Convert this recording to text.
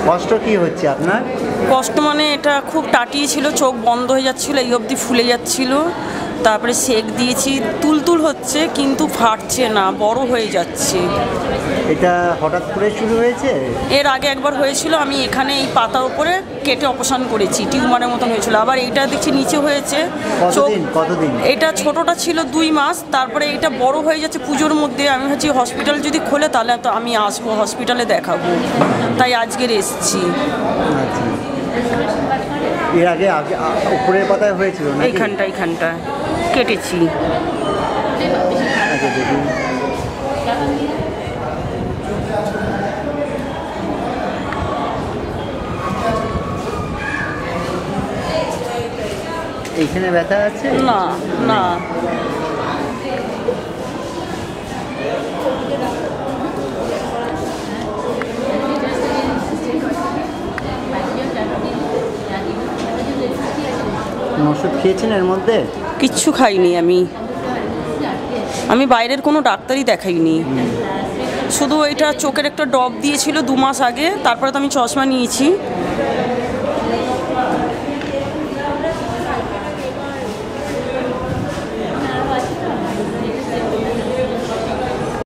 কষ্ট কি হচ্ছে আপনার? কষ্ট মানে এটা খুব টাটিয়ে ছিল, চোখ বন্ধ হয়ে যাচ্ছিলো, এই অবধি ফুলে যাচ্ছিল। তারপরে সেক দিয়েছি, তুলতুল হচ্ছে কিন্তু ফাটছে না, বড় হয়ে যাচ্ছে। এটা হঠাৎ করে শুরু হয়েছে? এর আগে একবার হয়েছিল, আমি এখানে এই পাতার উপরে কেটে অপারেশন করেছি, টিউমারের মতন হয়েছিল। আবার এইটা দেখছি নিচে হয়েছে। কতদিন? এটা ছোটটা ছিল 2 মাস, তারপরে এটা বড় হয়ে যাচ্ছে পুজোর মধ্যে। আমি ভাবছি হসপিটাল যদি খোলে তাহলে তো আমি আসবো, হসপিটালে দেখাবো, তাই আজকের এসছি। আচ্ছা, এর আগে উপরের পাতায় হয়েছিল? এইখানটা কেটেছি। আচ্ছা, দেখুন। এইখানে ব্যথা আছে? না না। ওষুধ খেয়েছেন এর মধ্যে? কিচ্ছু খাইনি আমি বাইরের কোনো ডাক্তারই দেখাইনি। শুধু এটা চোখের একটা ড্রপ দিয়েছিল 2 মাস আগে, তারপরে তো আমি চশমা নিয়েছি।